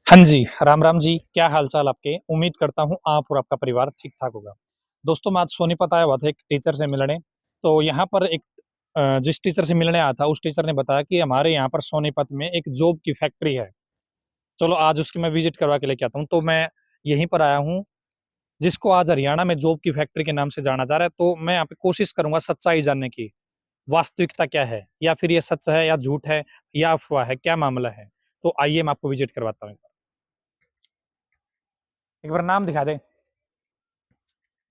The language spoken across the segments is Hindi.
हाँ जी, राम-राम जी, क्या हाल-चाल आपके? उम्मीद करता हूँ आप और आपका परिवार ठीक-ठाक होगा। दोस्तों मैं आज सोनीपत आया हुआ था एक टीचर से मिलने, तो यहाँ पर जिस टीचर से मिलने आया था उस टीचर ने बताया कि हमारे यहाँ पर सोनीपत में एक जॉब की फैक्ट्री है। चलो आज उसकी मैं विज़िट करवा के लेके आता हूँ, तो मैं यहीं पर आया हूँ, जिसको आज हरियाणा में जॉब की फैक्ट्री के नाम से जाना जा रहा है, तो मैं यहाँ पे कोशिश करूँगा सच्चाई जानने की, वास्तविकता क्या है? या फिर ये सच है या झूठ है या अफ़वाह है, क्या मामला है? तो आइए मैं आपको विज़िट करवाता हूँ। एक बार नाम दिखा दें।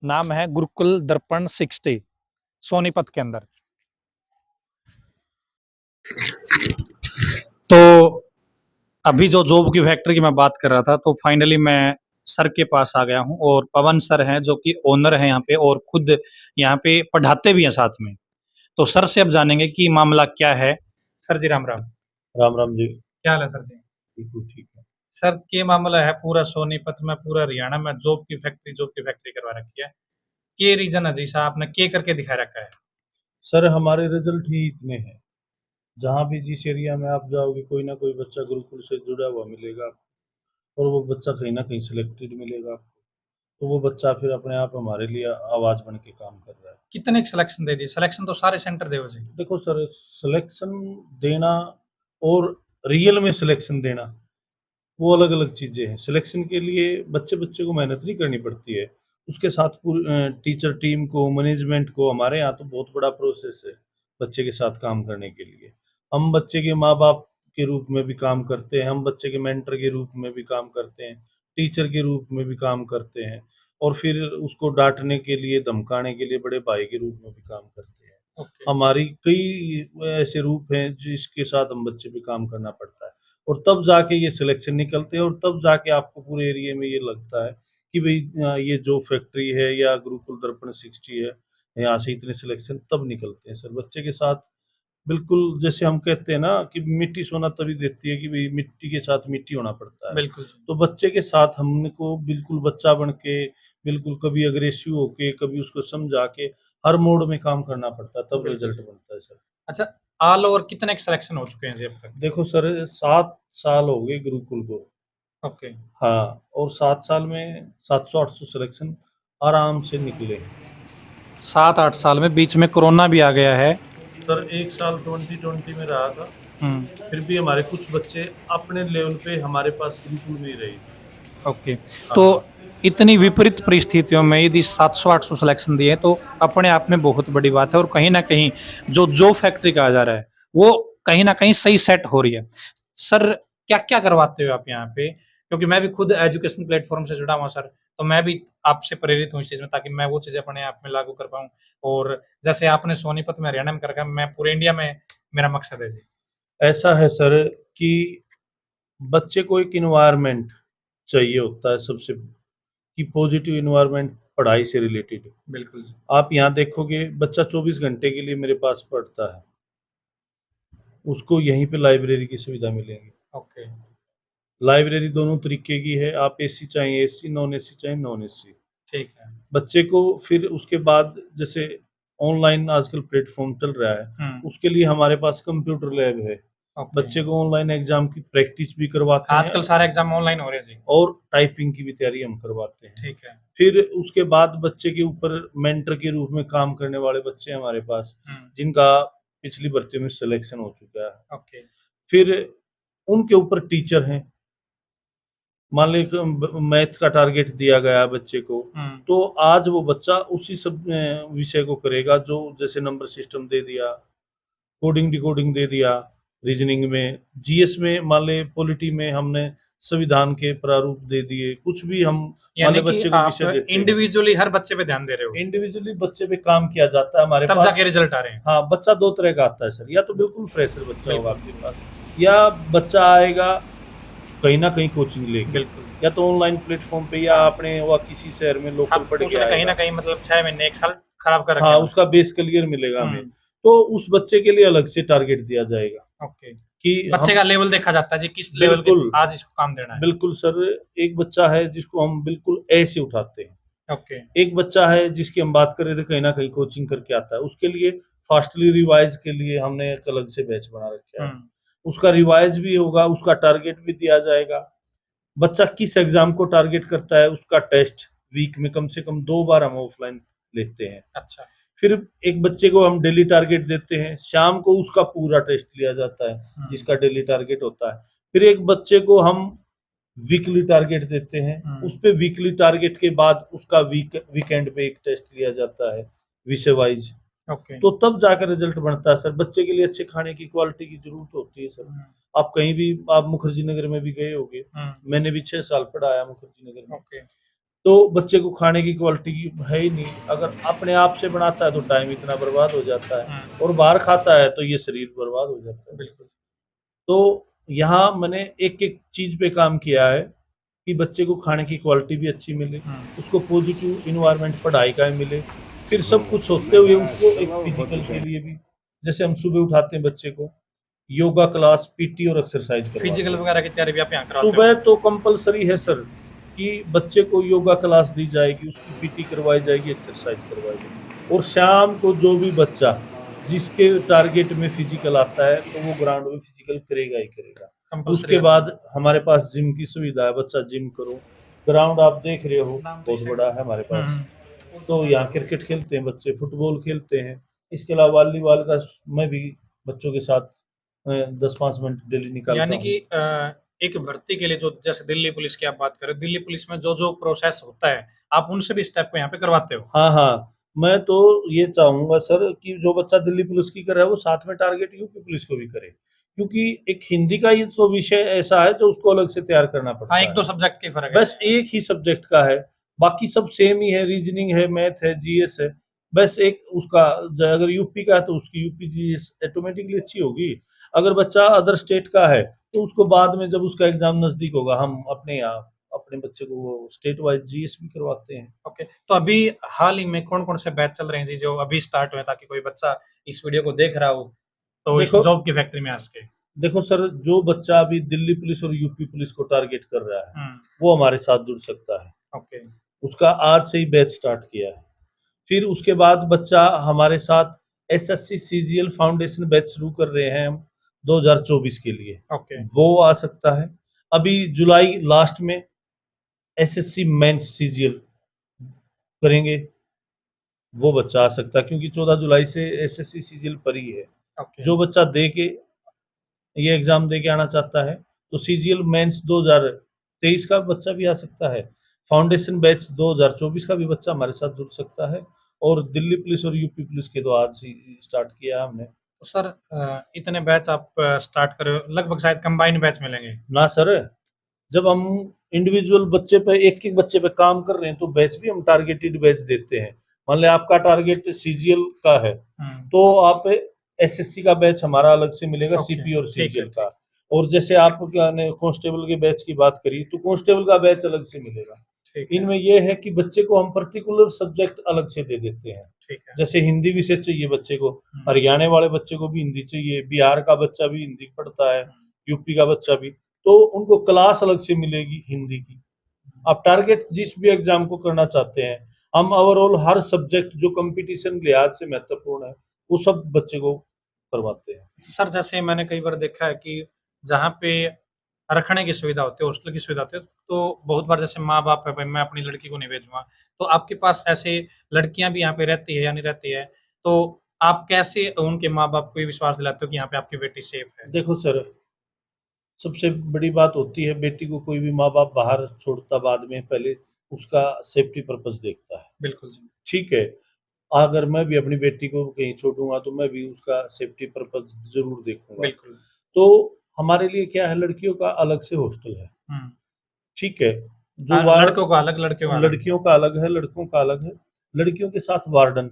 नाम है गुरुकुल दर्पण 60 सोनीपत के अंदर। तो अभी जो जॉब की फैक्ट्री की मैं बात कर रहा था, तो फाइनली मैं सर के पास आ गया हूँ और पवन सर हैं जो कि ओनर हैं यहाँ पे और खुद यहाँ पे पढ़ाते भी हैं साथ में। तो सर से अब जानेंगे कि मामला क्या है। सर जी राम राम। राम राम जी। क्या हाल है सर जी? बिल्कुल ठीक है। सर ये मामला है पूरा सोनीपत में पूरा हरियाणा में जॉब की फैक्ट्री करवा रखी है। के रीजन है जी साहब आपने के करके दिखा रखा है। सर हमारे रिजल्ट ही इतने हैं। जहाँ भी जिस एरिया में आप जाओगे कोई ना कोई बच्चा गुरुकुल से जुड़ा हुआ मिलेगा आपको, और वो बच्चा कहीं ना कहीं सिलेक्टेड मिलेगा आपको। तो वो बच्चा फिर अपने आप हमारे लिए आवाज बन के काम कर रहा है। कितने सिलेक्शन दे दिए? सिलेक्शन तो सारे सेंटर दे जी। देखो सर, सिलेक्शन देना और रियल में सिलेक्शन देना वो अलग अलग चीजें हैं। सिलेक्शन के लिए बच्चे बच्चे को मेहनत नहीं करनी पड़ती है, उसके साथ पूरी टीचर टीम को, मैनेजमेंट को, हमारे यहाँ तो बहुत बड़ा प्रोसेस है बच्चे के साथ काम करने के लिए। हम बच्चे के माँ बाप के रूप में भी काम करते हैं, हम बच्चे के मेंटर के रूप में भी काम करते हैं, टीचर के रूप में भी काम करते हैं, और फिर उसको डांटने के लिए, धमकाने के लिए बड़े भाई के रूप में भी काम करते हैं। ओके। हमारी कई ऐसे रूप हैं जिसके साथ हम बच्चे पे काम करना पड़ता है, और तब जाके ये सिलेक्शन निकलते हैं, और तब जाके आपको पूरे एरिया में ये लगता है कि भाई ये जो फैक्ट्री है या गुरुकुल दर्पण 60 है, यहाँ से इतने सिलेक्शन तब निकलते हैं सर। बच्चे के साथ बिल्कुल जैसे हम कहते हैं ना कि मिट्टी सोना तभी देती है, कि भाई मिट्टी के साथ मिट्टी होना पड़ता है। बिल्कुल जी। तो बच्चे के साथ हमको बिल्कुल बच्चा बन के, बिल्कुल कभी अग्रेसिव होके, कभी उसको समझा के, हर मोड में काम करना पड़ता है, तब बिल्कुल रिजल्ट जी। बनता है सर। अच्छा, ऑल ओवर कितने के सिलेक्शन हो चुके हैं जी अब तक? देखो सर, 7 साल हो गए गुरुकुल को। ओके। हाँ, और 7 साल में 700-800 सिलेक्शन आराम से निकले हैं। 7-8 साल में बीच में कोरोना भी आ गया है। सर 1 साल 2020 में रहा था, हुँ, फिर भी हमारे कुछ बच्चे अपने लेवल पे हमारे पास बिल्कुल नहीं रहे। ओके। तो हाँ, इतनी विपरीत परिस्थितियों में यदि 700-800 सिलेक्शन दिए तो अपने आप में बहुत बड़ी बात है और कहीं न कहीं जो फैक्ट्री कहा जा रहा है, वो कहीं न कहीं सही सेट हो रही है। सर, क्या-क्या करवाते हो आप यहाँ पे? क्योंकि मैं भी खुद एजुकेशन प्लेटफ़ॉर्म से जुड़ा हुआ सर, तो मैं भी आपसे प्रेरित हूँ इस चीज़ में ताकि मैं वो चीज़ें अपने आप में लागू कर पाऊँ और जैसे आपने सोनीपत में, हरियाणा में कर रखा है, मैं पूरे इंडिया में मेरा मकसद है जी। ऐसा है सर कि बच्चे को एक एनवायरनमेंट चाहिए होता है सबसे, कि पॉजिटिव एनवायरनमेंट पढ़ाई से रिलेटेड। बिल्कुल जी। आप यहाँ देखोगे बच्चा 24 घंटे के लिए मेरे पास पढ़ता है, उसको यहीं पे लाइब्रेरी की सुविधा मिलेगी। ओके, लाइब्रेरी दोनों तरीके की है, आप एसी चाहें एसी, नॉन एसी चाहें नॉन एसी। ठीक है। बच्चे को फिर उसके बाद जैसे ऑनलाइन आजकल प्लेटफ़ॉर्म चल रहा है, हुँ, उसके लिए हमारे पास कंप्यूटर लैब है। ओके। बच्चे को ऑनलाइन एग्ज़ाम की प्रैक्टिस भी करवाते हैं, आजकल सारे एग्ज़ाम ऑनलाइन हो रहे हैं जी। और टाइपिंग की भी तैयारी हम करवाते हैं। ठीक है। फिर उसके बाद बच्चे के ऊपर मेंटर के रूप में काम करने वाले बच्चे हैं हमारे पास, हुँ, जिनका पिछली भर्तियों में सिलेक्शन हो चुका है। ओके। फिर उनके ऊपर टीचर हैं। मान लीजिए कि मैथ का टारगेट दिया गया है बच्चे को, हुँ, तो आज वो बच्चा उसी सब विषय को करेगा, जो जैसे नंबर सिस्टम दे दिया, कोडिंग डिकोडिंग दे दिया, रीजनिंग में, जीएस में मान ले, पॉलिटी में हमने संविधान के प्रारूप दे दिए, कुछ भी हम मान ले यानी कि बच्चे को आप विषय देते हैं। इंडिविजुअली हर बच्चे पे ध्यान दे रहे हो, इंडिविजुअली बच्चे पे काम किया जाता है हमारे तब पास। जाके रिज़ल्ट आ रहे हैं। हाँ, बच्चा 2 तरह का आता है सर, या तो बिल्कुल फ्रेशर बच्चा होगा बिल्कुल, आपके पास, या बच्चा आएगा कहीं न कहीं कोचिंग लेके, बिल्कुल। या तो ऑनलाइन प्लेटफ़ॉर्म पे, या हाँ, अपने वहाँ किसी शहर में लोकल अब पढ़ के उसने कहीं न आएगा। कहीं मतलब 6 महीने, 1 साल खराब कर रखे हाँ, हैं उसका उसके। बेस क्लियर मिलेगा हमें। हुँ, तो उस बच्चे के लिए अलग से टारगेट दिया जाएगा ओके। कि बच्चे हम का लेवल देखा जाता है जी, किस लेवल के बिल्कुल, आज इसको काम देना है। बिल्कुल सर, एक बच्चा है जिसको हम बिल्कुल ए से उठाते हैं। ओके, एक बच्चा है जिसकी हम बात कर रहे थे, कहीं न कहीं कोचिंग करके आता है, उसके लिए फास्टली रिवाइज़ के लिए हमने एक अलग से बैच बना रखा हुँ, है। उसका रिवाइज़ भी होगा, उसका टारगेट भी दिया जाएगा, बच्चा किस एग्जाम को टारगेट करता है उसका टेस्ट वीक में कम से कम 2 बार हम ऑफलाइन लेते हैं। अच्छा। फिर एक बच्चे को हम डेली टारगेट देते हैं, शाम को उसका पूरा टेस्ट लिया जाता है, जिसका डेली टारगेट होता है। फिर एक बच्चे को हम वीकली टारगेट देते हैं, उस पे वीकली टारगेट के बाद उसका वीकेंड पे एक टेस्ट लिया जाता है विषय वाइज। ओके। तो तब जाकर रिजल्ट बनता है सर। बच्चे के लिए अच्छे खाने की क्वालिटी की जरूरत होती है सर। आप कहीं भी, आप मुखर्जी नगर में भी गए होंगे, मैंने भी 6 साल पढ़ाया मुखर्जी नगर में। ओके। तो बच्चे को खाने की क्वालिटी की है ही नहीं, अगर अपने आप से बनाता है तो टाइम इतना बर्बाद हो जाता है, और बाहर खाता है तो ये शरीर बर्बाद हो जाता है। बिल्कुल। तो यहाँ मैंने एक एक चीज पे काम किया है कि बच्चे को खाने की क्वालिटी भी अच्छी मिले, उसको पॉजिटिव इन्वायरमेंट पढ़ाई का मिले, फिर सब कुछ होते हुए उसको एक फिजिकल के लिए भी, जैसे हम सुबह उठाते हैं बच्चे को, योगा क्लास, पीटी और एक्सरसाइज करवाते फिजिकल हैं। वगैरह की तैयारी भी आप यहाँ कराते हो? सुबह तो कंपलसरी है सर कि बच्चे को योगा क्लास दी जाएगी, उसकी पीटी करवाई जाएगी, एक्सरसाइज करवाई जाएगी, और शाम को जो भी बच्चा जिसके टारगेट में फिजिकल आता है तो वो ग्राउंड में फिजिकल करेगा ही करेगा। कंपल्सरी उसके करना है। बाद हमारे पास जिम की सुविधा है, बच्चा जिम करो, ग्राउंड आप देख रहे हो बहुत बड़ा है हमारे पास। तो यहाँ क्रिकेट खेलते हैं बच्चे, फुटबॉल खेलते हैं, इसके अलावा वॉलीबॉल का मैं भी बच्चों के साथ 10-5 मिनट डेली निकालता यानी हूँ। कि एक भर्ती के लिए जो जैसे दिल्ली पुलिस की आप बात करें, दिल्ली पुलिस में जो जो प्रोसेस होता है, आप उन सभी स्टेप को यहाँ पे करवाते हो? हाँ हाँ, मैं तो ये चाहूंगा सर कि जो बच्चा दिल्ली पुलिस की कर रहा है वो साथ में टारगेट यूपी पुलिस को भी करे, क्योंकि एक हिंदी का ये तो विषय ऐसा है जो उसको अलग से तैयार करना हाँ, पड़ता एक दो है। सब्जेक्ट के फर्क है। बस एक ही सब्जेक्ट का है, बाकी सब सेम ही है, रीजनिंग है, मैथ है, जीएस है। बस एक उसका अगर यूपी का है तो उसकी यूपी जीएस ऑटोमेटिकली अच्छी होगी। अगर बच्चा अदर स्टेट का है तो उसको बाद में जब उसका एग्जाम नजदीक होगा, हम अपने यहाँ अपने बच्चे को वो स्टेट वाइज जीएस भी करवाते हैं। ओके, तो अभी हाल ही में कौन-कौन से बैच चल रहे हैं जी, जो अभी स्टार्ट हुए, ताकि कोई बच्चा इस वीडियो को देख रहा हो, तो इस देखो जॉब की फैक्ट्री में आ सके? देखो सर, जो बच्चा अभी दिल्ली पुलिस और यूपी पुलिस को टारगेट कर रहा है हुँ, वो हमारे साथ जुड़ सकता है। ओके, उसका आज से ही बैच स्टार्ट किया है। फिर उसके बाद बच्चा हमारे साथ एसएससी सीजीएल फाउंडेशन बैच शुरू कर रहे हैं हम 2024 के लिए, ओके, वो आ सकता है। अभी जुलाई लास्ट में एसएससी मेंस सीजीएल करेंगे, वो बच्चा आ सकता है, क्योंकि 14 जुलाई से एसएससी सीजीएल पर ही है। ओके, जो बच्चा दे के ये एग्जाम दे के आना चाहता है तो सीजीएल मेंस 2023 का बच्चा भी आ सकता है। फाउंडेशन बैच 2024 का भी बच्चा हमारे साथ जुड़ सकता है, और दिल्ली पुलिस और यूपी पुलिस के तो आज ही स्टार्ट किया है हमने। तो सर इतने बैच आप स्टार्ट कर रहे हो, लगभग शायद कंबाइंड बैच मिलेंगे? ना सर, जब हम इंडिविजुअल बच्चे पे, एक एक बच्चे पे काम कर रहे हैं तो बैच भी हम टारगेटेड बैच देते हैं। मान लिया आपका टारगेट सीजीएल का है तो आप एसएससी का बैच हमारा अलग से मिलेगा, ओके, सीपी और ठीक है, सीजीएल का। ठीक, और जैसे आप ने कांस्टेबल के बैच की बात करी तो कांस्टेबल का बैच अलग से मिलेगा। ठीक है, इनमें यह है कि बच्चे को हम पर्टिकुलर सब्जेक्ट अलग से दे देते हैं। ठीक है। जैसे हिंदी विषय चाहिए बच्चे को, हरियाणा वाले बच्चे को भी हिंदी चाहिए, बिहार का बच्चा भी हिंदी पढ़ता है, यूपी का बच्चा भी, तो उनको क्लास अलग से मिलेगी हिंदी की। आप टारगेट जिस भी एग्जाम को करना चाहते हैं, हम ओवरऑल हर सब्जेक्ट जो कंपटीशन लिहाज से महत्वपूर्ण है वो सब बच्चे को करवाते हैं। सर जैसे मैंने कई बार देखा है कि जहाँ पे रखने की सुविधा होती है, हॉस्टल की सुविधा होती है, तो बहुत बार जैसे माँ-बाप है, भाई मैं अपनी लड़की को नहीं भेजूँगा, तो आपके पास ऐसे लड़कियाँ भी यहाँ पे रहती है या नहीं रहती है? तो आप कैसे उनके माँ-बाप को ये विश्वास दिलाते हो कि यहाँ पे आपकी बेटी सेफ है? देखो सर, सबसे बड़ी बात होती है, बेटी को कोई भी माँ बाप बाहर छोड़ता बाद में, पहले उसका सेफ्टी पर्पस देखता है। बिल्कुल जी, ठीक है, अगर मैं भी अपनी बेटी को कहीं छोड़ूंगा तो मैं भी उसका सेफ्टी पर्पस जरूर देखूंगा। बिल्कुल। तो हमारे लिए क्या है, लड़कियों का अलग से हॉस्टल है। हुँ। ठीक है, जो वार्ड, लड़कों का अलग, लड़कियों का अलग। लड़कियों का अलग है, लड़कों का अलग है। लड़कियों के साथ वार्डन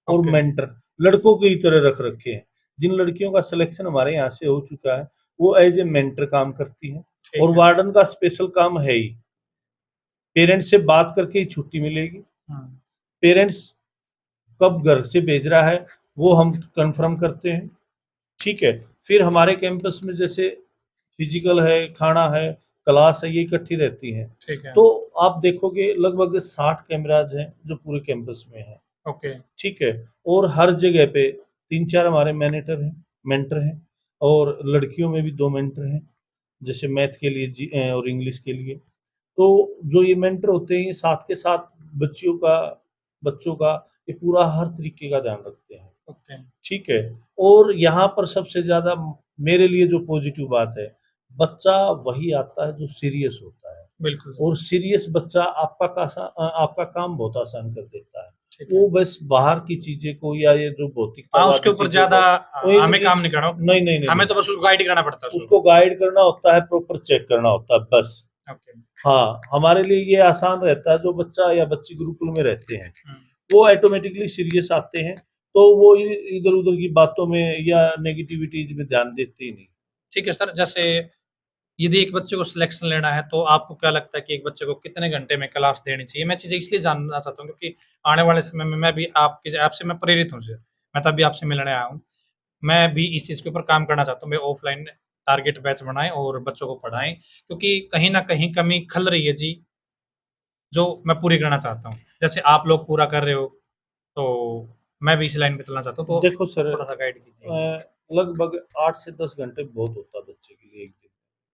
और ओके, मेंटर लड़कों की तरह रख रखे हैं। जिन लड़कियों का सिलेक्शन हमारे यहाँ से हो चुका है वो एज ए मेंटर काम करती हैं, ठीक और है। वार्डन का स्पेशल काम है ही, पेरेंट्स से बात करके ही छुट्टी मिलेगी। हुँ, पेरेंट्स कब घर से भेज रहा है वो हम कंफर्म करते हैं। ठीक है, फिर हमारे कैंपस में जैसे फिजिकल है, खाना है, क्लास है, ये इकट्ठी रहती हैं। ठीक है। तो आप देखोगे लगभग 60 कैमराज हैं जो पूरे कैंपस में हैं। ओके, ठीक है, और हर जगह पे 3-4 हमारे मैनेटर हैं, मेंटर हैं, और लड़कियों में भी 2 मेंटर हैं। जैसे मैथ के लिए और इंग्लिश के लिए। तो जो ये मेंटर होते हैं, ये साथ के साथ बच्चों का ये पूरा हर तरीके का ध्यान रखते हैं। ओके। ठीक है? और यहाँ पर सबसे ज़्यादा मेरे लिए जो पॉज़िटिव बात है, बच्चा वही आता है जो सीरियस होता है, बिल्कुल, और सीरियस बच्चा आपका काम बहुत आसान कर देता है। ठीक है। वो बस बाहर की चीज़ें को या ये जो हाँ, उसके भौतिकतावादी ऊपर चीज़ों ज़्यादा को वो इन हमें काम इस नहीं करना, नहीं, नहीं, नहीं, हमें नहीं। तो बस उसको गाइड करना पड़ता है उसको उसको। गाइड करना होता है, प्रॉपर चेक करना होता है, बस। ओके। हाँ, हमारे लिए ये आसान रहता है, जो बच्चा या बच्ची गुरुकुल में रहते हैं, हुँ, वो ऑटोमेटिकली सीरियस आते हैं, तो वो इ इधर-उधर की बातों में या नेगेटिविटीज़ में ध्यान देते ही नहीं। ठीक है सर, जैसे यदि एक बच्चे को सिलेक्शन लेना है, तो आपको क्या लगता है कि एक बच्चे को कितने घंटे में क्लास देनी चाहिए? मैं चीज़ें इसलिए जानना चाहता हूँ क्योंकि आने वाले समय में मैं भी आपसे मैं प्रेरित हूँ सर। मैं तभी आपसे मिलने आया हूँ। मैं भी इस चीज़ के ऊपर काम करना चाहता हूँ। मैं ऑफ़लाइन टारगेट बैच बनाएँ और बच्चों को पढ़ाएँ, क्योंकि कहीं न कहीं कमी खल रही है जी, जो मैं पूरी करना चाहता हूँ। जैसे आप लोग पूरा कर रहे हो, तो मैं भी इस लाइन पे चलना चाहता हूँ, तो देखो सर, थोड़ा-सा गाइड कीजिए। लगभग 8 से 10 घंटे बहुत होता है बच्चे के लिए एक दिन।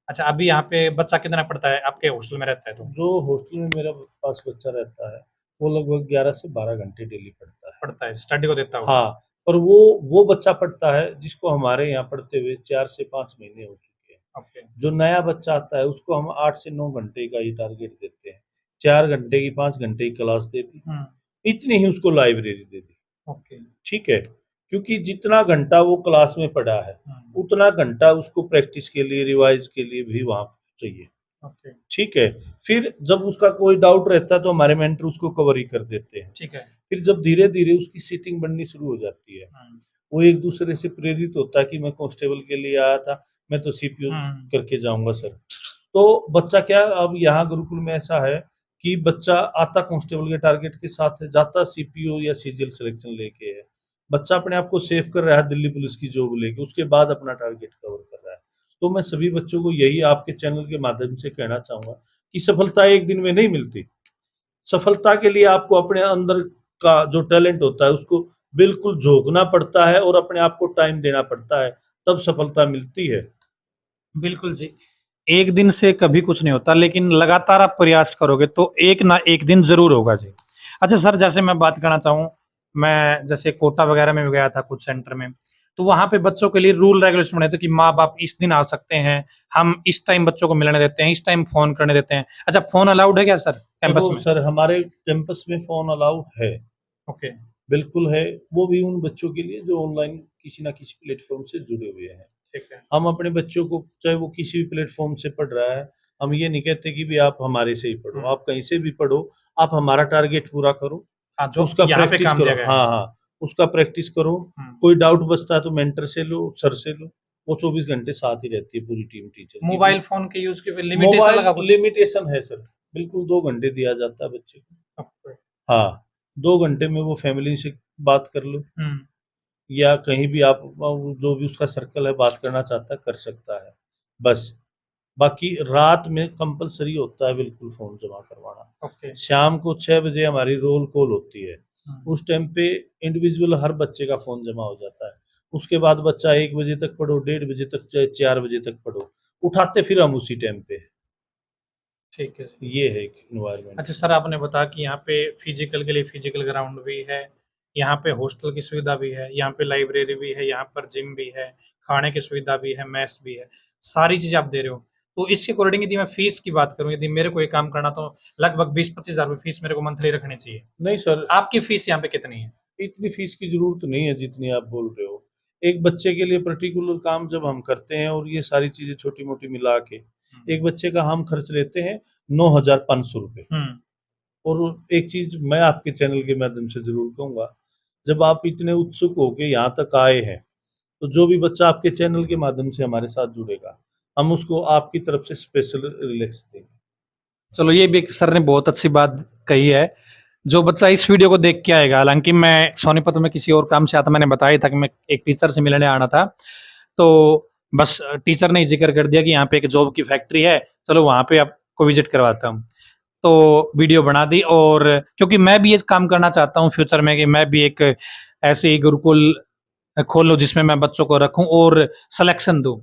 अच्छा, अभी यहाँ पे बच्चा कितना पढ़ता है? आपके हॉस्टल में रहता है तो? जो हॉस्टल में मेरा पास बच्चा रहता है, वो लगभग 11 से 12 घंटे डेली पढ़ता है। पढ़ता है, स्टडी को देता होगा। हाँ, पर वो बच्चा पढ़ता है जिसको हमारे यहाँ पढ़ते हुए 4 से 5 महीने हो चुके हैं। ओके। जो नया बच्चा आता है, उसको हम 8 से 9 घंटे का ही टारगेट देते हैं। 4 घंटे की, 5 घंटे की क्लास दे दी, हुँ, इतनी ही उसको लाइब्रेरी दे दी। ओके। ठीक है? क्योंकि जितना घंटा वो क्लास में पढ़ा है, हुँ, उतना घंटा उसको प्रैक्टिस के लिए, रिवाइज़ के लिए भी वहाँ चाहिए। ओके, ठीक है? फिर जब उसका कोई डाउट रहता है, तो हमारे मेंटर उसको कवर ही कर देते हैं। ठीक है। फिर जब धीरे-धीरे उसकी सीटिंग बननी शुरू हो जाती है, हुँ, वो एक-दूसरे से प्रेरित होता है कि मैं कांस्टेबल के लिए आया था, मैं तो सीपीओ हुँ, करके जाऊँगा सर। तो बच्चा क्या, अब यहाँ गुरुकुल में ऐसा है कि बच्चा आता कांस्टेबल के टारगेट के साथ है, जाता सीपीओ या सीजीएल सिलेक्शन लेके है। बच्चा अपने आप को सेव कर रहा है दिल्ली पुलिस की जॉब लेके, उसके बाद अपना टारगेट कवर कर रहा है। तो मैं सभी बच्चों को यही आपके चैनल के माध्यम से कहना चाहूँगा कि सफलता एक दिन में नहीं मिलती। सफलता के लिए आपको अपने अंदर का जो टैलेंट होता है, उसको बिल्कुल झोंकना पड़ता है और अपने आप को टाइम देना पड़ता है, तब सफलता मिलती है। बिल्कुल जी। एक दिन से कभी कुछ नहीं होता, लेकिन लगातार आप प्रयास करोगे तो एक ना एक दिन ज़रूर होगा जी। अच्छा सर, जैसे मैं बात करना चाहूँ, मैं जैसे कोटा वगैरह में भी गया था कुछ सेंटर में, तो वहाँ पे बच्चों के लिए रूल रेगुलेशन बने थे कि माँ-बाप इस दिन आ सकते हैं, हम इस टाइम बच्चों को मिलने देते हैं, इस टाइम फ़ोन करने देते हैं। अच्छा, फ़ोन अलाउड है क्या सर कैंपस देखो में? सर, हमारे कैंपस में फ़ोन अलाउ है, ओके। बिल्कुल है। वो भी उन बच्चों के लिए जो ऑनलाइन किसी न किसी प्लेटफ़ॉर्म से जुड़े हुए हैं। ठीक है। हम अपने बच्चों को, चाहे वो किसी भी प्लेटफ़ॉर्म से पढ़ रहा है, हम ये नहीं कहते कि भई आप हमारे से ही पढ़ो, हुँ। आप कहीं से भी पढ़ो, आप हमारा टारगेट पूरा करो, हाँ, जो उसका यहाँ पे प्रैक्टिस काम करो। दिया गया है। हाँ, हाँ, उसका प्रैक्टिस करो। हुँ। कोई डाउट बचता है तो मेंटर से लो, सर से लो। वो 24 घंटे साथ ही रहती है पूरी टीम टीचर की। मोबाइल फ़ोन के यूज़ की कोई लिमिटेशन मोबाइल लगा कुछ? लिमिटेशन है सर, बिल्कुल 2 घंटे दिया जाता है बच्चे को। ओके। हाँ, 2 घंटे में वो फैमिली से बात कर लो, हुँ, या कहीं भी आप जो भी उसका सर्कल है बात करना चाहता है, कर सकता है, बस। बाकी रात में कंपल्सरी होता है बिल्कुल फ़ोन जमा करवाना। ओके। शाम को 6 बजे हमारी रोल कॉल होती है। हुँ। उस टाइम पे इंडिविजुअल हर बच्चे का फ़ोन जमा हो जाता है। उसके बाद बच्चा 1 बजे तक पढ़ो, 1:30 बजे तक, चाहे 4 बजे तक पढ़ो। उठाते फिर हम उसी टाइम पे हैं। ठीक है जी। ये है एक एनवायरनमेंट। अच्छा सर, आपने बताया कि यहाँ पे फिजिकल के लिए फिजिकल ग्राउंड भी है, यहाँ पे हॉस्टल की सुविधा भी है, यहाँ पे लाइब्रेरी भी है, यहाँ पर जिम भी है, खाने की सुविधा भी है, मेस भी है, सारी चीज़ें आप दे रहे हो। तो इसके अकॉर्डिंग यदि मैं फीस की बात करूँ, यदि मेरे को ये काम करना तो लगभग 20-25 हज़ार रुपए फीस मेरे को मंथली रखनी चाहिए। नहीं सर, आपकी फीस यहाँ पे कितनी है? इतनी फ़ीस की ज़रूरत नहीं है जितनी आप बोल रहे हो। एक बच्चे के लिए पर्टिकुलर काम जब हम करते हैं और ये सारी चीज़ें छोटी-मोटी मिला के, हुँ। एक बच्चे का हम खर्च लेते हैं ₹9,500। हुँ, और एक चीज़ मैं आपके चैनल के माध्यम से ज़रूर कहूँगा, जब आप इतने उत्सुक होके यहाँ तक आए हैं, तो जो भी बच्चा आपके चैनल के माध्यम से हमारे साथ जुड़ेगा, हम उसको आपकी तरफ से स्पेशल रिलैक्स देंगे। चलो ये भी एक सर ने बहुत अच्छी बात कही है। जो बच्चा इस वीडियो को देख के आएगा, हालाँकि मैं सोनीपत में किसी और काम से आता, मैंने बताया था कि मैं एक टीचर से मिलने आना था। तो बस टीचर ने ज़िक्र कर दिया कि यहाँ पे एक जॉब की फैक्ट्री है, चलो वहाँ पे आपको विज़िट करवाता हूँ। तो वीडियो बना दी, और क्योंकि मैं भी ये काम करना चाहता हूँ फ्यूचर में कि मैं भी एक ऐसे ही गुरुकुल खोलूँ जिसमें मैं बच्चों को रखूँ और सलेक्शन दूँ।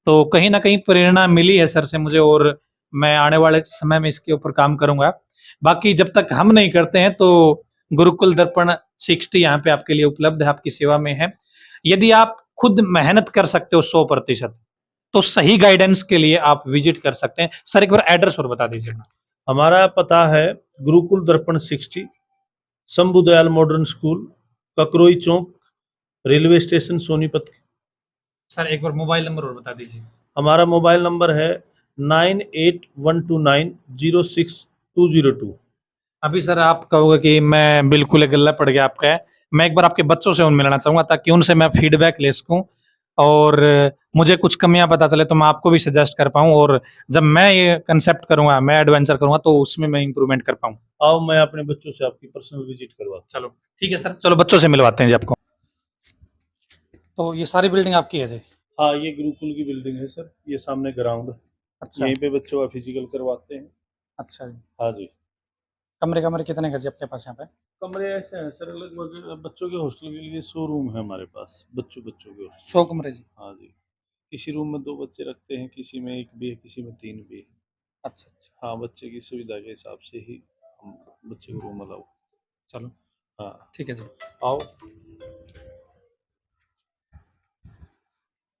तो कहीं न कहीं प्रेरणा मिली है सर से मुझे और मैं आने वाले समय में इसके ऊपर काम करूँगा। बाकी जब तक हम नहीं करते हैं तो गुरुकुल दर्पण 60 यहाँ पे आपके लिए उपलब्ध है, आपकी सेवा में है। यदि आप खुद मेहनत कर सकते हो 100% तो सही गाइडेंस के लिए आप विज़िट कर सकते हैं। सर एक बार एड्रेस और बता दीजिए। हमारा पता है गुरुकुल दर्पण 60, शंभू दयाल मॉडर्न स्कूल, ककरोई चौक, रेलवे स्टेशन सोनीपत। सर एक बार मोबाइल नंबर और बता दीजिए। हमारा मोबाइल नंबर है 9812906202। अभी सर आप कहोगे कि मैं बिल्कुल एक गल्ला पड़ गया आपका है। मैं एक बार आपके बच्चों से मिलना चाहूँगा ताकि उनसे मैं फीडबैक ले सकूँ और मुझे कुछ कमियाँ पता चले तो मैं आपको भी सजेस्ट कर पाऊँ और जब मैं ये कांसेप्ट करूँगा, मैं एडवेंचर करूँगा तो उसमें मैं इम्प्रूवमेंट कर पाऊँ। आओ मैं अपने बच्चों से आपकी पर्सनल विजिट करवाता हूँ। चलो, ठीक है सर। चलो बच्चों से मिलवाते हैं जी आपको। तो ये सारी बिल्डिंग आपकी है जी? हाँ, ये गुरुकुल की बिल्डिंग है सर, ये सामने ग्राउंड है। अच्छा, यहीं पे बच्चों का फिजिकल करवाते हैं। अच्छा जी। हाँ जी। कमरे-कमरे कितने का जी आपके पास यहाँ पे? कमरे ऐसे हैं सर, लगभग बच्चों के हॉस्टल के लिए 100 रूम है हमारे पास, बच्चों के हॉस्टल। 100 कमरे जी? हाँ जी। किसी रूम में 2 बच्चे रखते हैं, किसी में 1 भी है, किसी में 3 भी है। अच्छा, अच्छा। हाँ, बच्चे की सुविधा के हिसाब से ही हम बच्चे को रूम अलाउ। चलो, हाँ, ठीक है जी। आओ।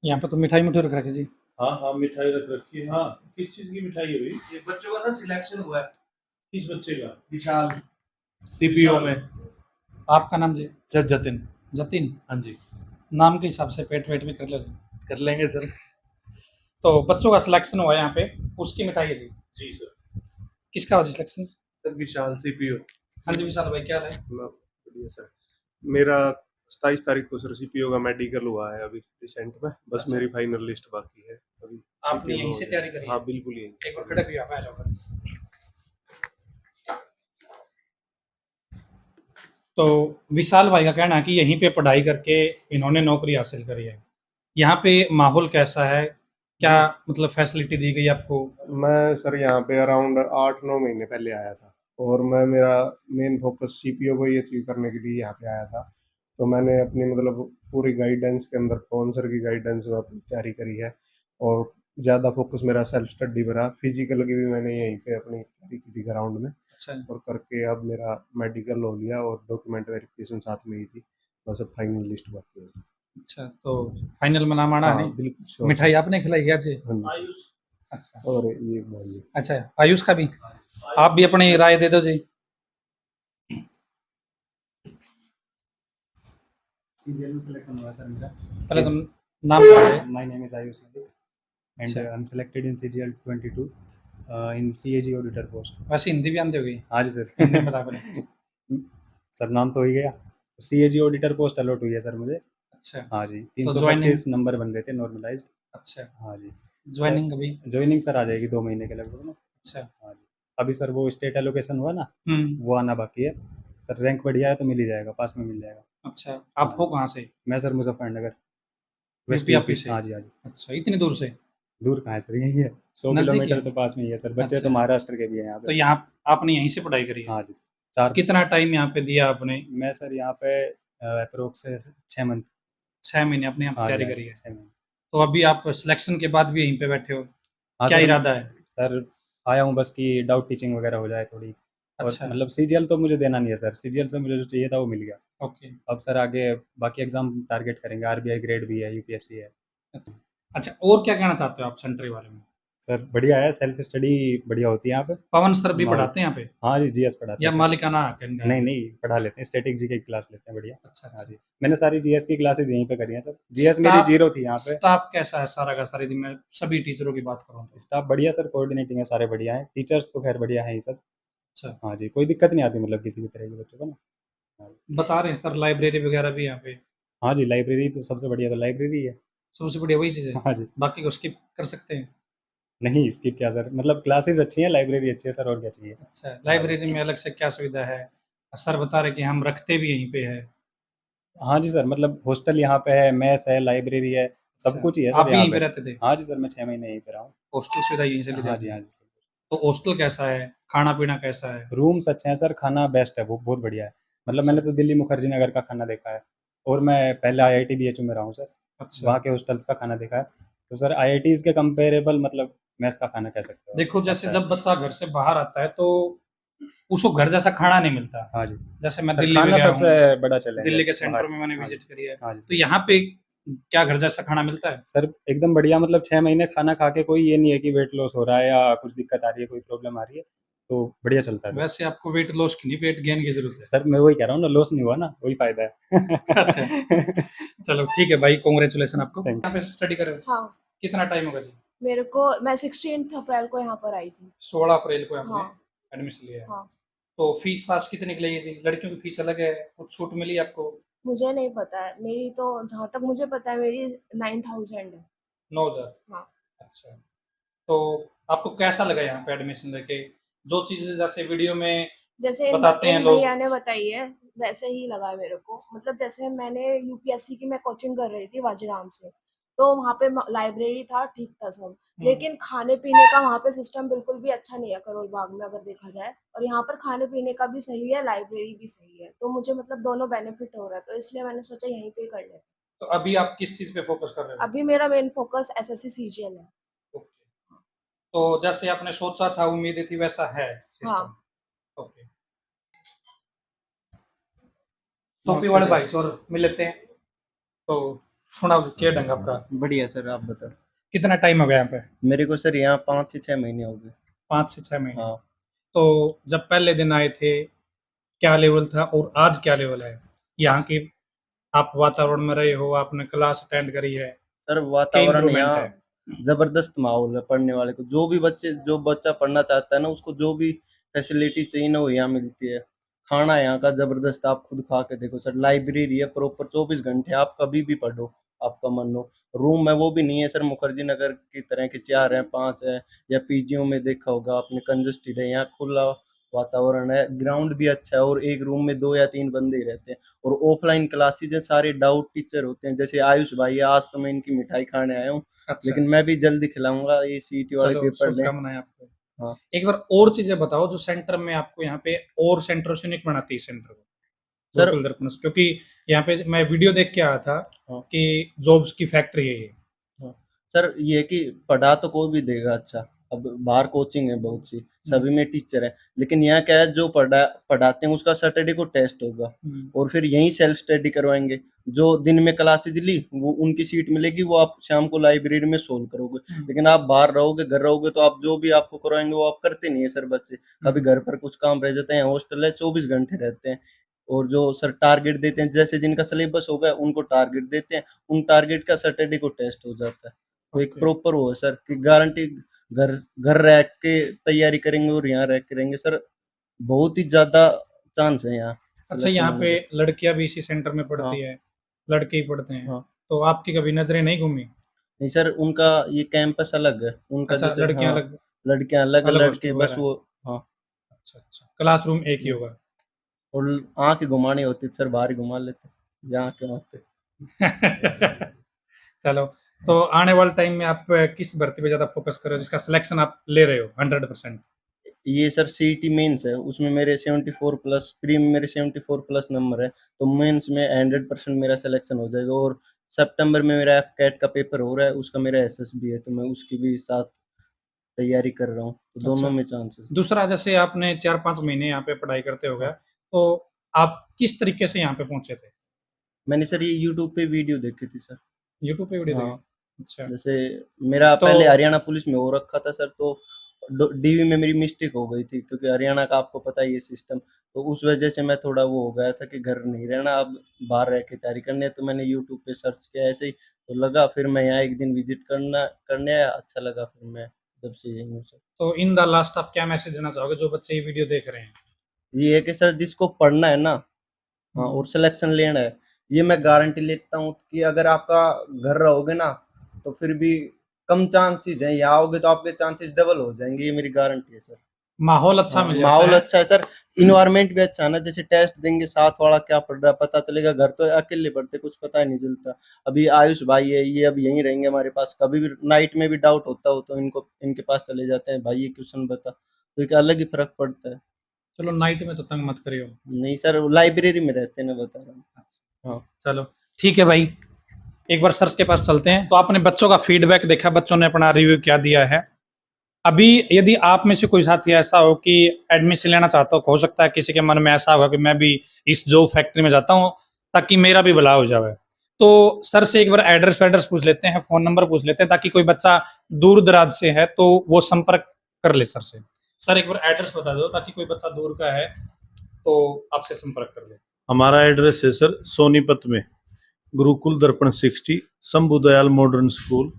यहाँ पे तो मिठाई-मुठाई रख रखी जी। हाँ, हाँ, मिठाई रख रखी है। हाँ, किस चीज़ की मिठाई है भई? ये बच्चों का ना सिलेक्शन हुआ है किस बच्चे का? विशाल सीपीओ में। आपका नाम जी? सर जतिन। जतिन? हाँ जी, नाम के हिसाब से पेट-वेट भी कर लो जी। कर लेंगे सर। तो बच्चों का सिलेक्शन हुआ है यहाँ पे, उसकी मिठाई है जी। जी सर। किसका हुआ जी सिलेक्शन? सर विशाल सीपीओ। हाँ जी, विशाल भाई क्या हाल है? बढ़िया सर। मेरा 27 तारीख को सर सीपीओ का मेडिकल हुआ है अभी रिसेंट में, बस अच्छा। मेरी फाइनल लिस्ट बाकी है अभी। आपने CPO में यहीं हो से जाएगा। तैयारी करी है? हाँ बिल्कुल यही। एक बार खड़े भी आप आ जाओ। तो विशाल भाई का कहना है कि यहीं पे पढ़ाई करके इन्होंने नौकरी हासिल करी है। यहाँ पे माहौल कैसा है? क्या मतलब फैसिलिटी दी गई आपको? मैं सर यहाँ पे अराउंड 8-9 महीने पहले आया था और मैं मेरा मेन फोकस सीपीओ को ही अचीव करने के लिए यहाँ पे आया था। तो मैंने अपनी मतलब पूरी गाइडेंस के अंदर कौन सर की गाइडेंस में अपनी तैयारी करी है और ज़्यादा फोकस मेरा सेल्फ स्टडी पर रहा। फिजिकल की भी मैंने यहीं पे अपनी तैयारी की थी ग्राउंड में अच्छा, और करके अब मेरा मेडिकल हो लिया और डॉक्यूमेंट वेरिफिकेशन साथ में ही थी। बस अब फाइनल लिस्ट बाकी है। अच्छा तो फाइनल में नाम आना है हाँ नहीं? बिल्कुल श्योर मिठाई सर। आपने खिलाई क्या जी? हाँ जी सर। आयुष। अच्छा, और ये भाई अच्छा आयुष का भी? आप भी अपनी राय दे दो जी। CGL में सिलेक्शन हुआ सर मेरा। पहले तुम नाम बताइए। My name is Ayush Nabi and अच्छा, I'm selected in CGL 22 in CAG auditor post. वैसे हिंदी भी आती होगी? हाँ जी सर। हिंदी में बता करें। सर नाम तो हो ही गया। CAG ऑडिटर पोस्ट अलॉट हुई है सर मुझे। अच्छा, हाँ जी, तो ज्वाइनिंग? 325 नंबर बन रहे थे नॉर्मलाइज्ड। अच्छा, हाँ जी। ज्वाइनिंग कभी? ज्वाइनिंग सर आ जाएगी 2 महीने के लगभग ना। अच्छा, हाँ जी। अभी सर वो स्टेट एलोकेशन हुआ ना, हुँ, वो आना बाकी है। सर रैंक बढ़िया है तो मिल ही जाएगा, पास में मिल जाएगा। अच्छा, आप हो कहाँ से? मैं सर मुजफ्फरनगर, वेस्ट यूपी आप ही यूपी। से? हाँ जी, हाँ जी। अच्छा, इतनी दूर से? दूर कहाँ है सर, यही है। 100 नज़दीक ही किलोमीटर है? तो पास में ही है सर। बच्चे अच्छा, तो महाराष्ट्र के भी हैं यहाँ तो पे। यहाँ आपने यहीं से पढ़ाई करी है? हाँ जी, 4 कितना टाइम यहाँ पे दिया आपने? मैं सर यहाँ पे एप्रोक्स 6 मंथ। 6 महीने आपने यहाँ पे हाँ जी, तैयारी हाँ करी जी, है। 6 महीने। तो अभी आप सिलेक्शन के बाद भी यहीं पे बैठे हो? हाँ क्या सर, इरादा है? सर आया हूँ बस कि डाउट टीचिंग वगैरह हो जाए थोड़ी। और अच्छा, मतलब सीजीएल तो मुझे देना नहीं है सर, सीजीएल से मुझे जो चाहिए था वो मिल गया। ओके। अब सर आगे बाकी एग्ज़ाम टारगेट करेंगे, आरबीआई ग्रेड भी है, यूपीएससी है। अच्छा और क्या कहना चाहते हो आप सेंटर के बारे में? सर बढ़िया है, सेल्फ स्टडी बढ़िया होती है यहाँ पे। पवन सर भी माहौल पढ़ाते हैं यहाँ पे? हाँ जी, जीएस पढ़ाते या हैं सर। मालिकाना हक है इनका? नहीं, नहीं, पढ़ा लेते हैं, स्टैटिक जीके की क्लास लेते हैं बढ़िया। अच्छा, हाँ अच्छा। जी, मैंने सारी जीएस की क्लासेस यहीं पे करी हैं सर। जीएस मेरी स्टाफ 0 थी यहाँ पे। स्टाफ कैसा है सारा का सारा? यदि मैं सभी टीचरों की बात करूँ तो? स्टाफ बढ़िया सर, कोऑर्डिनेटिंग है, सारे बढ़िया हैं। टीचर्स तो खैर बढ़िया हैं ही सब। अच्छा, हाँ जी, कोई दिक्कत नहीं आती मतलब किसी भी तरह के बच्चों को ना। हाँ जी। बता रहे हैं सर लाइब्रेरी वगैरह भी यहाँ पे? हाँ जी, लाइब्रेरी तो सबसे बढ़िया तो लाइब्रेरी है। सबसे बढ़िया वही चीज़ है? हाँ जी। बाकी को स्किप कर सकते हैं? नहीं स्किप क्या सर, मतलब क्लासेस अच्छी हैं, लाइब्रेरी अच्छी है सर, और क्या चाहिए? अच्छा, हाँ जी। लाइब्रेरी में अलग से क्या सुविधा है? सर बता रहे कि हम रखते भी यहीं पे है। हाँ जी सर, मतलब हॉस्टल यहाँ पे है, मेस है, लाइब्रेरी है, सब अच्छा, कुछ ही है आप सर भी यहाँ यहीं पे। पे रहते थे? हाँ जी सर, मैं 6 महीने यहीं पे रहा हूँ। हॉस्टल सुविधा यहीं से ली हाँ जी, जाती हाँ है? जी सर। तो हॉस्टल कैसा है? खाना-पीना कैसा है? रूम्स अच्छे हैं सर, खाना बेस्ट है, वो बहुत बढ़िया है। मतलब अच्छा, मैंने तो दिल्ली मुखर्जी नगर का खाना देखा है और मैं पहले आईआईटी बीएचयू में रहा हूँ सर, अच्छा, वहाँ के हॉस्टल्स का खाना देखा है। तो सर आईआईटीज के कंपेरेबल मतलब मेस का खाना कह सकते हो। देखो जैसे अच्छा है। जब बच्चा घर से बाहर आता है तो उसको घर जैसा खाना नहीं मिलता। हाँ जी जैसे मैं सर, दिल्ली भी खाना गया सबसे हूँ, बड़ा चैलेंज है दिल्ली के सेंटर बाहर। में मैंने हाँ जी विजिट करी है, हाँ जी तो यहाँ पे क्या घर जैसा खाना मिलता है? सर एकदम बढ़िया, मतलब 6 महीने खाना खा के कोई ये नहीं है कि वेट लॉस हो रहा है या कुछ दिक्कत आ रही है, कोई प्रॉब्लम आ रही है, तो बढ़िया चलता है सर। वैसे आपको वेट लॉस की नहीं, वेट गेन की जरूरत है। सर मैं वही कह रहा हूँ ना, लॉस नहीं हुआ ना, वही फायदा अच्छा, है। चलो ठीक है भाई, कांग्रेचुलेशन आपको। थैंक यहाँ पे स्टडी कर रहे हो? हाँ, कितना टाइम होगा जी? मेरे को मैं 16 अप्रैल को यहाँ पर आई थी। 16 अप्रैल को आपने हाँ, एडमिशन लिया है। हाँ। तो फीस फास कितने की लगी जी? लड़कियों की फीस अलग है, कुछ छूट मिली आपको? मुझे नहीं पता है, मेरी तो जहाँ तक मुझे पता है मेरी 9000 है। 9,000। हाँ, अच्छा, तो आपको कैसा लगा यहाँ पे एडमिशन लेके? जो चीज़ें जैसे वीडियो में जैसे बताते हैं इन लोग। भैया ने बताई है, वैसे ही लगा है मेरे को। मतलब जैसे मैंने यूपीएससी की मैं कोचिंग कर रही थी वाजीराम से, तो वहाँ पे लाइब्रेरी था, ठीक था सब। लेकिन खाने-पीने का वहाँ पे सिस्टम बिल्कुल भी अच्छा नहीं है करोल बाग में अगर देखा जाए, और यहाँ पर खाने-पीने का भी सही है, लाइब्रेरी भी सही है। तो मुझे मतलब दोनों बेनिफिट हो रहा है, तो इसलिए मैंने सोचा यहीं पे कर लें। तो अभी आप किस चीज़ पे फोकस कर रहे हो? अभी मेरा मेन फोकस एसएससी सीजीएल है। ओके, तो जैसे आपने सोचा था, उम्मीदें थी, वैसा है सिस्टम? हाँ। ओके, टोपी नमस्ते वाले सर। भाई से और मिल लेते हैं। तो सुनाओ, क्या ढंग आपका? बढ़िया सर, आप बताओ। कितना टाइम हो गया यहाँ पे? मेरे को सर यहाँ 5 से 6 महीने हो गए। 5 से 6 महीने। हाँ। तो जब पहले दिन आए थे, क्या लेवल था और आज क्या लेवल है? यहाँ की आप वातावरण में रहे हो, आपने क्लास अटेंड करी है, सर क्या वातावरण इम्प्रूवमेंट यहाँ है? ज़बरदस्त माहौल है पढ़ने वाले को। जो बच्चा पढ़ना चाहता है ना, उसको जो भी फैसिलिटी चाहिए ना वो यहाँ मिलती है। खाना यहाँ का ज़बरदस्त, आप खुद खा के देखो सर। लाइब्रेरी है प्रॉपर 24 घंटे, आप कभी भी पढ़ो, आपका मन हो। रूम है वो भी नहीं है सर मुखर्जी नगर की तरह के 4 हैं, 5 हैं, या पीजियों में देखा होगा आपने कंजस्टेड है। यहाँ खुला वातावरण है, ग्राउंड भी अच्छा है, और एक रूम में 2 या 3 बंदे ही रहते हैं। और ऑफलाइन क्लासेज हैं, सारे डाउट टीचर होते हैं। जैसे आयुष भाई है, आज तो मैं इनकी मिठाई खाने आया हूँ, अच्छा, लेकिन मैं भी जल्दी खिलाऊंगा, ये सीईटी वाले चलो पेपर लें। शुभकामनाएँ आपको। हाँ एक बार और चीज़ें बताओ जो सेंटर में आपको यहाँ पे और सेंटरों से यूनिक बनाती है सेंटर को, सर। गुरुकुल दर्पण से, क्योंकि यहाँ पे मैं वीडियो देख के आया था हाँ कि जॉब्स की फैक्ट्री है ये। हाँ सर, ये है कि पढ़ा तो कोई भी देगा अच्छा। अब बाहर कोचिंग है बहुत सी, सभी में टीचर है, लेकिन यहाँ क्या है, जो पढ़ाते हैं उसका सैटरडे को टेस्ट होगा, और फिर यहीं सेल्फ स्टडी करवाएंगे। जो दिन में क्लासेज ली वो उनकी सीट मिलेगी, वो आप शाम को लाइब्रेरी में सोल्व करोगे। लेकिन आप बाहर रहोगे, घर रहोगे, तो आप जो भी आपको करवाएंगे वो आप करते नहीं है सर। बच्चे कभी घर पर कुछ काम रह जाते हैं, हॉस्टल है 24 घंटे रहते हैं। और जो सर टारगेट देते हैं, जैसे जिनका सिलेबस होगा उनको टारगेट देते हैं, उन टारगेट का सैटरडे को टेस्ट हो जाता है। तो एक ओके, प्रॉपर वो है सर कि गारंटी, घर घर रह के तैयारी करेंगे और यहाँ रह के रहेंगे सर, बहुत ही ज़्यादा चांस है यहाँ अच्छा, सिलेक्शन यहाँ होने पे के। लड़कियाँ भी इसी सेंटर में हाँ, पढ़ती है, लड़के ही पढ़ते हैं, हाँ। तो आपकी कभी नज़रें नहीं घूमी? नहीं सर, उनका ये कैंपस अलग है, उनका अच्छा, जैसे लड़कियाँ हाँ, अलग, लड़कियाँ अलग है, अलग हॉस्टल लड़के बस वगैरह है? वो। हाँ, अच्छा, अच्छा, क्लासरूम एक ही ये होगा। और आँखें घुमानी होती सर, बाहर ही घुमा लेते, यहाँ के होते। चलो, तो आने वाले टाइम में आप किस भर्ती पे ज़्यादा फोकस कर रहे हो जिसका सिलेक्शन आप ले रहे हो 100%? ये सर सीईटी मेंस है, उसमें मेरे 74 प्लस, प्री में मेरे 74 प्लस नंबर है, तो मेंस में 100% मेरा सिलेक्शन हो जाएगा। और सितंबर में मेरा कैट का पेपर हो रहा है, उसका मेरा एसएसबी है, तो मैं उसकी भी साथ तैयारी कर रहा हूँ, तो दोनों अच्छा, में चांसेस। दूसरा जैसे आपने 4-5 महीने यहाँ पे पढ़ाई करते हो गए, हाँ, तो आप किस तरीके से यहाँ पे पहुँचे थे? मैंने सर ये यूट्यूब पे वीडियो देखी थी सर। यूट्यूब पे वीडियो देखे? हाँ, अच्छा, जैसे मेरा तो पहले हरियाणा पुलिस में हो रखा था सर, तो डीवी में मेरी मिस्टेक हो गई थी, क्योंकि हरियाणा का आपको पता ही है सिस्टम। तो उस वजह से मैं थोड़ा वो हो गया था कि घर नहीं रहना, अब बाहर रह के तैयारी करनी है। तो मैंने यूट्यूब पे सर्च किया ऐसे ही, तो लगा, फिर मैं यहाँ एक दिन विजिट करने आया, अच्छा लगा, फिर मैं जब से यही हूँ सर। तो इन द लास्ट आप क्या मैसेज देना चाहोगे जो बच्चे ये वीडियो देख रहे हैं? ये है कि सर जिसको पढ़ना है ना, हाँ, हुँ, और सिलेक्शन लेना है, ये मैं गारंटी लेता हूँ कि अगर आपका घर रहोगे ना, तो फिर भी कम चांसेस हैं, यहाँ आओगे तो आपके चांसेस डबल हो जाएंगे, ये मेरी गारंटी है सर। माहौल अच्छा हाँ, मिल जाता माहौल है। अच्छा है सर, इन्वायरमेंट भी अच्छा है ना। जैसे टेस्ट देंगे, साथ वाला क्या पढ़ रहा है पता चलेगा, घर तो अकेले पढ़ते कुछ पता ही नहीं चलता। अभी आयुष भाई है, ये अब यहीं रहेंगे हमारे पास, कभी भी नाइट में भी डाउट होता हो तो इनके पास चले जाते हैं, भाई ये क्वेश्चन बता, तो एक अलग ही फर्क पड़ता है। चलो, नाइट में तो तंग मत करियो। नहीं सर, लाइब्रेरी में रहते हैं, मैं बता रहा हूँ। हाँ। चलो, ठीक है भाई। एक बार सर के पास चलते हैं। तो आपने बच्चों का फीडबैक देखा, बच्चों ने अपना रिव्यू क्या दिया है। अभी यदि आप में से कोई साथी ऐसा हो कि एडमिशन लेना चाहता हो सकता है किसी के मन में ऐसा होगा कि मैं भी इस जॉब फैक्ट्री में जाता हूँ ताकि मेरा भी भला हो जाए। तो सर से एक बार एड्रेस पूछ लेते हैं, फ़ोन नंबर पूछ लेते हैं, ताकि कोई बच्चा दूर-दराज से है तो वो संपर्क कर ले सर से। सर एक बार एड्रेस बता दो ताकि कोई बच्चा दूर का है तो आपसे संपर्क कर ले। हमारा एड्रेस है सर सोनीपत में गुरुकुल दर्पण 60, शंभू दयाल मॉडर्न स्कूल,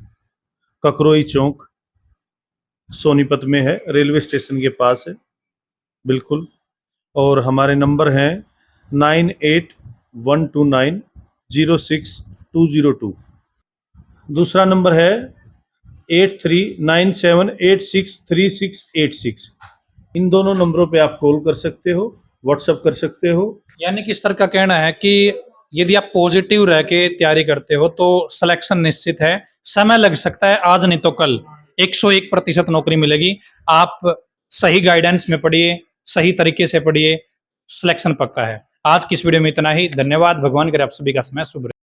ककरोई चौक, सोनीपत में है, रेलवे स्टेशन के पास है बिल्कुल। और हमारे नंबर हैं 9812906202। दूसरा नंबर है 8397863686। इन दोनों नंबरों पे आप कॉल कर सकते हो, व्हाट्सएप कर सकते हो। यानी कि सर का कहना है कि यदि आप पॉजिटिव रह के तैयारी करते हो तो सिलेक्शन निश्चित है। समय लग सकता है, आज नहीं तो कल 101% नौकरी मिलेगी। आप सही गाइडेंस में पढ़िए, सही तरीके से पढ़िए, सिलेक्शन पक्का है। आज की इस वीडियो में इतना ही। धन्यवाद। भगवान करे आप सभी का समय शुभ रहे।